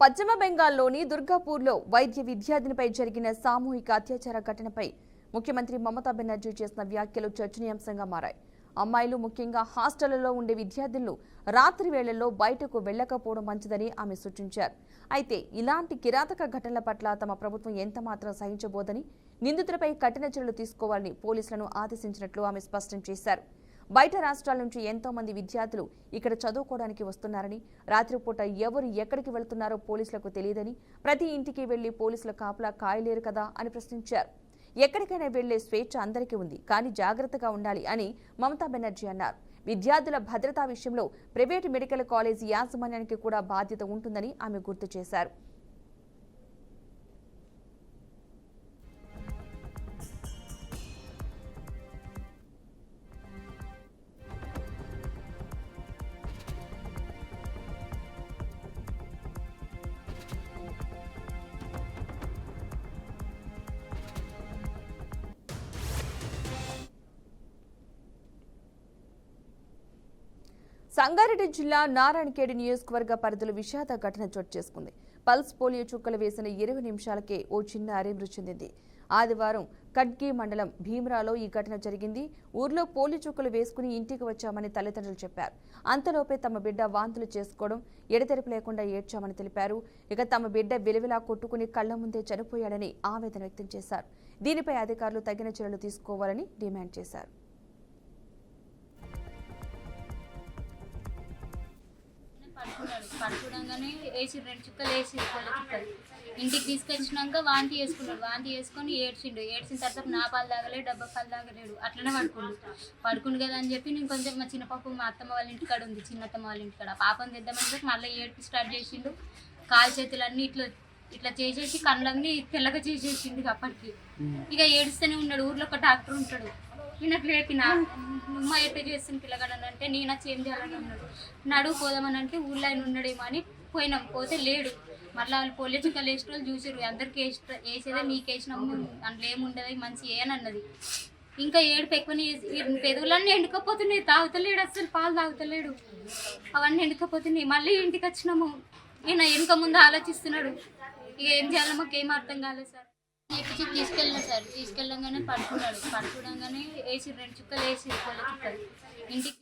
పశ్చిమ బెంగాల్లోని దుర్గాపూర్లో వైద్య విద్యార్థినిపై జరిగిన సామూహిక అత్యాచార ఘటనపై ముఖ్యమంత్రి మమతా బెనర్జీ చేసిన వ్యాఖ్యలు చర్చనీయాంశంగా మారాయి. అమ్మాయిలు ముఖ్యంగా హాస్టళ్లలో ఉండే విద్యార్థులు రాత్రి వేళల్లో బయటకు వెళ్లకపోవడం మంచిదని ఆమె సూచించారు. అయితే ఇలాంటి కిరాతక ఘటనల పట్ల తమ ప్రభుత్వం ఎంతమాత్రం సహించబోదని, నిందితులపై కఠిన చర్యలు తీసుకోవాలని పోలీసులను ఆదేశించినట్లు ఆమె స్పష్టం చేశారు. బయట రాష్ట్రాల నుంచి ఎంతో మంది విద్యార్థులు ఇక్కడ చదువుకోవడానికి వస్తున్నారని, రాత్రిపూట ఎవరు ఎక్కడికి వెళ్తున్నారో పోలీసులకు తెలియదని, ప్రతి ఇంటికి వెళ్లి పోలీసుల కాపలా కాయలేరు కదా అని ప్రశ్నించారు. ఎక్కడికైనా వెళ్లే స్వేచ్ఛ అందరికీ ఉంది, కానీ జాగ్రత్తగా ఉండాలి అని మమతా బెనర్జీ అన్నారు. విద్యార్థుల భద్రతా విషయంలో ప్రైవేటు మెడికల్ కాలేజీ యాజమాన్యానికి కూడా బాధ్యత ఉంటుందని ఆమె గుర్తు చేశారు. సంగారెడ్డి జిల్లా నారాయణఖేడ్ నియోజకవర్గ పరిధిలో విషాద ఘటన చోటు చేసుకుంది. పల్స్ పోలియో చుక్కలు వేసిన 20 నిమిషాలకే ఓ చిన్నారి మృతి చెందింది. ఆదివారం కడ్గి మండలం భీమరాలో ఈ ఘటన జరిగింది. ఊర్లో పోలియో చుక్కలు వేసుకుని ఇంటికి వచ్చామని తల్లిదండ్రులు చెప్పారు. అంతలోపే తమ బిడ్డ వాంతులు చేసుకోవడం, ఎడతెరిపి లేకుండా ఏడ్చామని తెలిపారు. ఇక తమ బిడ్డ విలవిలా కొట్టుకుని కళ్ల ముందే చనిపోయాడని ఆవేదన వ్యక్తం చేశారు. దీనిపై అధికారులు తగిన చర్యలు తీసుకోవాలని డిమాండ్ చేశారు. పడుకోవడంగానే వేసి 2 చుక్కలు వేసి పొల్ల చుక్కలు ఇంటికి తీసుకొచ్చినాక వాంతి చేసుకున్నాడు. వాంతి చేసుకొని ఏడ్చిండు. ఏడ్చిన తర్వాత నా పాలు తాగలేడు, డబ్బా పాలు తాగలేడు, అట్లనే పడుకుండు కదా అని చెప్పి నేను కొంచెం మా చిన్న పాప మా అత్తమ్మ వాళ్ళ ఇంటికాడ ఉంది, చిన్నత్తమ్మ వాళ్ళ ఇంటికాడ. పాపను తెద్దామని చెప్పి మళ్ళీ ఏడ్పు స్టార్ట్ చేసిండు. కాలు చేతులు అన్నీ ఇట్లా చేసేసి కళ్ళన్నీ తెల్లగా చేసేసిండు. అప్పటికి ఇక ఏడుస్తూనే ఉన్నాడు. ఊర్లో ఒక డాక్టర్ ఉంటాడు. ఈయనకు లేపిన అమ్మ ఎట్లా చేస్తుంది పిల్లగాడని అంటే నేను చేంజ్ చేయాలని ఉన్నాడు. నడువు పోదామని అంటే ఊళ్ళో ఆయన ఉన్నాడేమో అని పోయినాం. పోతే లేడు. మళ్ళీ వాళ్ళు పోలీసు చుక్కలు వేసిన వాళ్ళు చూసారు. అందరికి వేసేదే నీకు వేసినాము, అందులో ఏముండదు మంచి ఏనన్నది. ఇంకా ఏడుపు ఎక్కువని పెదవులన్నీ ఎండుకపోతున్నాయి. తాగుతలేడు, అసలు పాలు తాగుతలేడు. అవన్నీ ఎండుకపోతున్నాయి. మళ్ళీ ఇంటికి వచ్చినాము. ఈయన వెనుక ముందు ఆలోచిస్తున్నాడు. ఇక ఏం చేయాలో మాకు ఏం అర్థం కాలేదు సార్. ఎక్కించి తీసుకెళ్ళినా సార్. తీసుకెళ్ళంగానే పడుకోవడంగానే వేసి 2 చుక్కలు వేసి పొల్ల చుక్కలు ఇంటికి.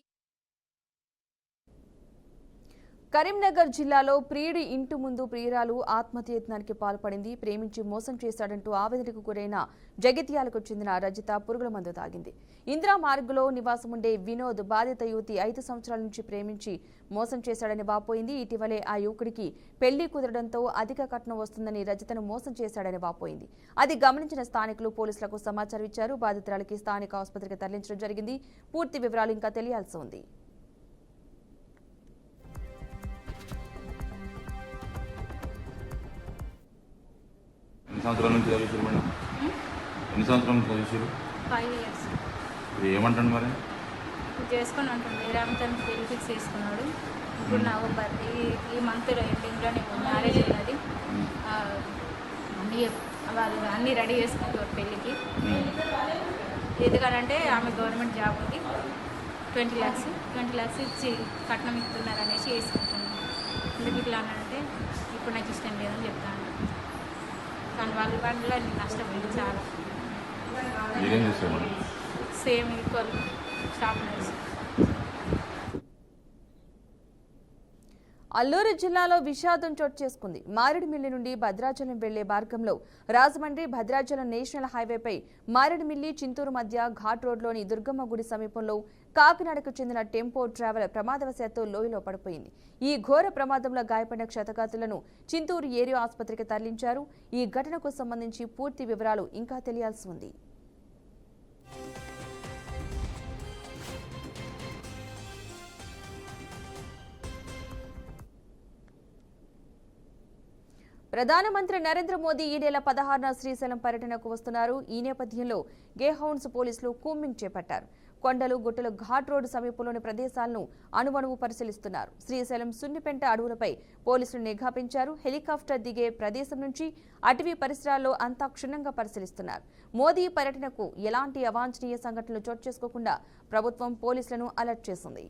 కరీంనగర్ జిల్లాలో ప్రియుడి ఇంటి ముందు ప్రియురాలు ఆత్మహత్యయత్నానికి పాల్పడింది. ప్రేమించి మోసం చేశాడంటూ ఆవేదనకు గురైన జగిత్యాలకు చెందిన రజిత పురుగుల మందు తాగింది. ఇందిరా మార్గులో నివాసముండే వినోద్ బాధిత యువతి 5 సంవత్సరాల నుంచి ప్రేమించి మోసం చేశాడని వాపోయింది. ఇటీవలే ఆ యువకుడికి పెళ్లి కుదరడంతో అధిక కట్నం వస్తుందని రజితను మోసం చేశాడని వాపోయింది. అది గమనించిన స్థానికులు పోలీసులకు సమాచారం ఇచ్చారు. బాధితురాలికి స్థానిక ఆసుపత్రికి తరలించడం జరిగింది. పూర్తి వివరాలు ఇంకా తెలియాల్సి ఉంది. ఎన్ని సంవత్సరాల నుంచి చదివించారు మేడం? ఎన్ని సంవత్సరాల నుంచి చదివించారు? 5 years. ఏమంటాడు మరి? చేసుకొని అంటుంది. రామతన్ పెళ్లి ఫిక్స్ చేసుకున్నాడు. ఇప్పుడు నవంబర్ ఈ మంత్ ఎండింగ్లోనే మ్యారేజ్ ఉన్నది. అన్నీ రెడీ చేసుకుంటారు పెళ్ళికి. ఎందుకనంటే ఆమె గవర్నమెంట్ జాబ్ ఉంది. 20 lakhs ఇచ్చి కట్నం ఇస్తున్నారు అనేసి వేసుకుంటున్నాను. ఎందుకు ఇట్లా అంటే ఇప్పుడు నాకు ఇష్టం లేదని చెప్తాను. కానీ వాళ్ళ నష్టపోయింది చాలా. Same equal sharpness. అల్లూరు జిల్లాలో విషాదం చోటు చేసుకుంది. మారేడుమిల్లి నుండి భద్రాచలం వెళ్లే మార్గంలో రాజమండ్రి భద్రాచలం నేషనల్ హైవేపై మారేడుమిల్లి చింతూరు మధ్య ఘాట్ రోడ్లోని దుర్గమ్మ గుడి సమీపంలో కాకినాడకు చెందిన టెంపో ట్రావెల్ ప్రమాదవశాత్తు లోయలో పడిపోయింది. ఈ ఘోర ప్రమాదంలో గాయపడిన క్షతగాతులను చింతూరు ఏరియా ఆసుపత్రికి తరలించారు. ఈ ఘటనకు సంబంధించి పూర్తి వివరాలు ఇంకా తెలియాల్సి ఉంది. ప్రధానమంత్రి నరేంద్ర మోదీ ఈ నెల 16న శ్రీశైలం పర్యటనకు వస్తున్నారు. ఈ నేపథ్యంలో గేహౌన్స్ పోలీసులు కూంబింగ్ చేపట్టారు. కొండలు గుట్టలు ఘాట్ రోడ్డు సమీపంలోని ప్రదేశాలను అణువణువు పరిశీలిస్తున్నారు. శ్రీశైలం సున్నిపెంట అడవులపై పోలీసులు నిఘా పెంచారు. హెలికాప్టర్ దిగే ప్రదేశం నుంచి అటవీ పరిసరాల్లో అంతా క్షుణ్ణంగా పరిశీలిస్తున్నారు. మోదీ పర్యటనకు ఎలాంటి అవాంఛనీయ సంఘటనలు చోటు చేసుకోకుండా ప్రభుత్వం పోలీసులను అలర్ట్ చేసింది.